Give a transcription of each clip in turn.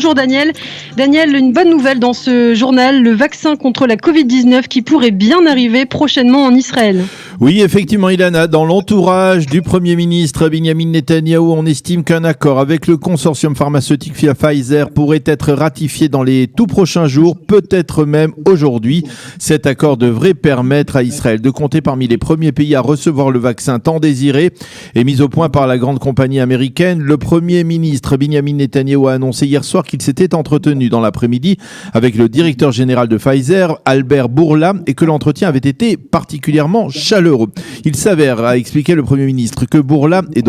Bonjour Daniel. Daniel, une bonne nouvelle dans ce journal, le vaccin contre la Covid-19 qui pourrait bien arriver prochainement en Israël. Oui, effectivement, Ilana, dans l'entourage du Premier ministre Benjamin Netanyahou, on estime qu'un accord avec le consortium pharmaceutique Pfizer pourrait être ratifié dans les tout prochains jours, peut-être même aujourd'hui. Cet accord devrait permettre à Israël de compter parmi les premiers pays à recevoir le vaccin tant désiré et mis au point par la grande compagnie américaine. Le Premier ministre Benjamin Netanyahou a annoncé hier soir qu'il s'était entretenu dans l'après-midi avec le directeur général de Pfizer, Albert Bourla, et que l'entretien avait été particulièrement chaleureux. Il s'avère, a expliqué le Premier ministre, que Bourla est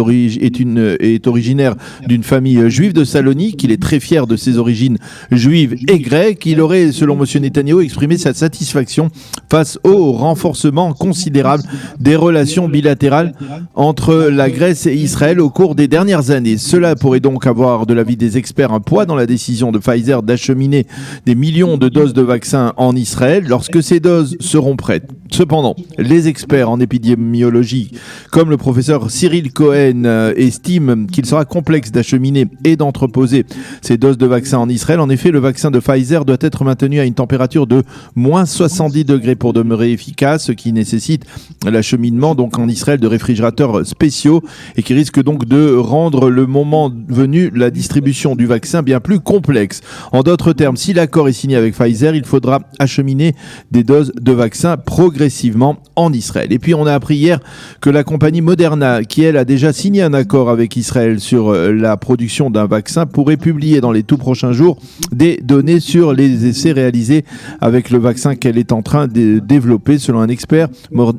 originaire d'une famille juive de Salonique, qu'il est très fier de ses origines juives et grecques. Il aurait, selon M. Netanyahou, exprimé sa satisfaction face au renforcement considérable des relations bilatérales entre la Grèce et Israël au cours des dernières années. Cela pourrait donc avoir, de l'avis des experts, un poids dans la décision de Pfizer d'acheminer des millions de doses de vaccins en Israël lorsque ces doses seront prêtes. Cependant, les experts en épidémiologie, comme le professeur Cyril Cohen, estiment qu'il sera complexe d'acheminer et d'entreposer ces doses de vaccins en Israël. En effet, le vaccin de Pfizer doit être maintenu à une température de moins 70 degrés pour demeurer efficace, ce qui nécessite l'acheminement donc en Israël de réfrigérateurs spéciaux et qui risque donc de rendre le moment venu la distribution du vaccin bien plus complexe. En d'autres termes, si l'accord est signé avec Pfizer, il faudra acheminer des doses de vaccins progressivement en Israël. Et puis on a appris hier que la compagnie Moderna, qui elle a déjà signé un accord avec Israël sur la production d'un vaccin, pourrait publier dans les tout prochains jours des données sur les essais réalisés avec le vaccin qu'elle est en train de développer. Selon un expert,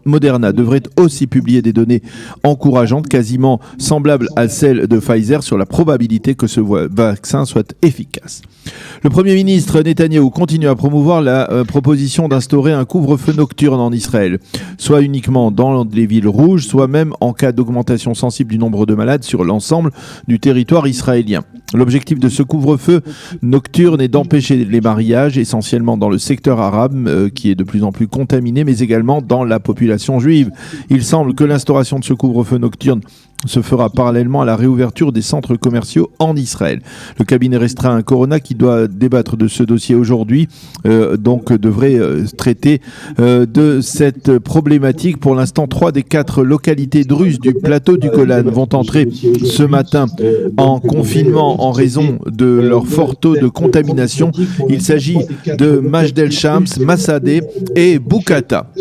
Moderna devrait aussi publier des données encourageantes, quasiment semblables à celles de Pfizer, sur la probabilité que ce vaccin soit efficace. Le Premier ministre Netanyahou continue à promouvoir la proposition d'instaurer un couvre-feu nocturne en Israël, soit uniquement dans les villes rouges, soit même en cas d'augmentation sensible du nombre de malades sur l'ensemble du territoire israélien. L'objectif de ce couvre-feu nocturne est d'empêcher les mariages, essentiellement dans le secteur arabe, qui est de plus en plus contaminé, mais également dans la population juive. Il semble que l'instauration de ce couvre-feu nocturne se fera parallèlement à la réouverture des centres commerciaux en Israël. Le cabinet restreint Corona, qui doit débattre de ce dossier aujourd'hui, donc devrait traiter de cette problématique. Pour l'instant, 3 des 4 localités druzes du plateau du Golan vont entrer ce matin en confinement en raison de leur fort taux de contamination. Il s'agit de Majdel Shams, Massadeh et Boukata.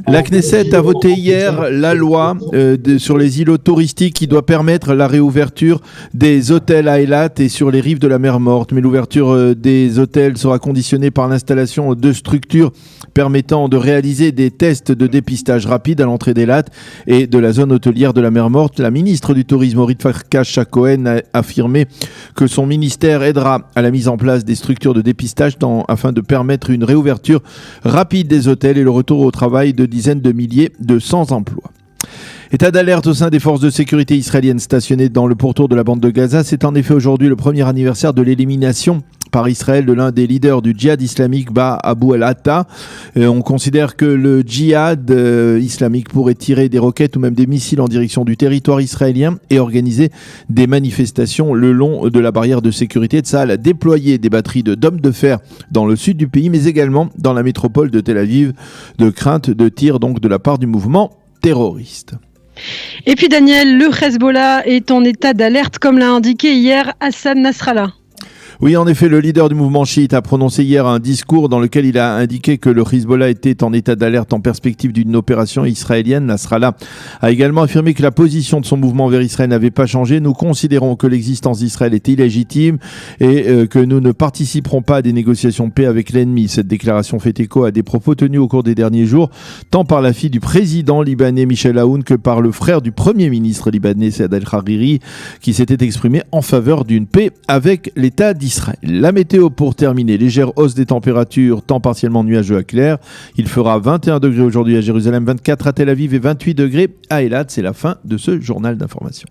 La Knesset a voté hier la loi sur les îlots touristiques qui doit permettre la réouverture des hôtels à Eilat et sur les rives de la mer Morte. Mais l'ouverture des hôtels sera conditionnée par l'installation de structures permettant de réaliser des tests de dépistage rapide à l'entrée d'Eilat et de la zone hôtelière de la mer Morte. La ministre du Tourisme, Orit Farkas-Cohen, a affirmé que son ministère aidera à la mise en place des structures de dépistage afin de permettre une réouverture rapide des hôtels et le retour au travail de dizaines de milliers de sans-emploi. État d'alerte au sein des forces de sécurité israéliennes stationnées dans le pourtour de la bande de Gaza. C'est en effet aujourd'hui le premier anniversaire de l'élimination par Israël de l'un des leaders du djihad islamique, Abu al-Atta. On considère que le djihad islamique pourrait tirer des roquettes ou même des missiles en direction du territoire israélien et organiser des manifestations le long de la barrière de sécurité. Tsahal a déployé des batteries d'hommes de fer dans le sud du pays, mais également dans la métropole de Tel Aviv, de crainte de tir donc de la part du mouvement terroriste. Et puis Daniel, le Hezbollah est en état d'alerte, comme l'a indiqué hier Hassan Nasrallah. Oui, en effet, le leader du mouvement chiite a prononcé hier un discours dans lequel il a indiqué que le Hezbollah était en état d'alerte en perspective d'une opération israélienne. Nasrallah a également affirmé que la position de son mouvement vers Israël n'avait pas changé. Nous considérons que l'existence d'Israël est illégitime et que nous ne participerons pas à des négociations de paix avec l'ennemi. Cette déclaration fait écho à des propos tenus au cours des derniers jours, tant par la fille du président libanais Michel Aoun que par le frère du premier ministre libanais Saad el-Hariri, qui s'était exprimé en faveur d'une paix avec l'État d'Israël. La météo pour terminer, légère hausse des températures, temps partiellement nuageux à clair. Il fera 21 degrés aujourd'hui à Jérusalem, 24 à Tel Aviv et 28 degrés à Eilat. C'est la fin de ce journal d'information.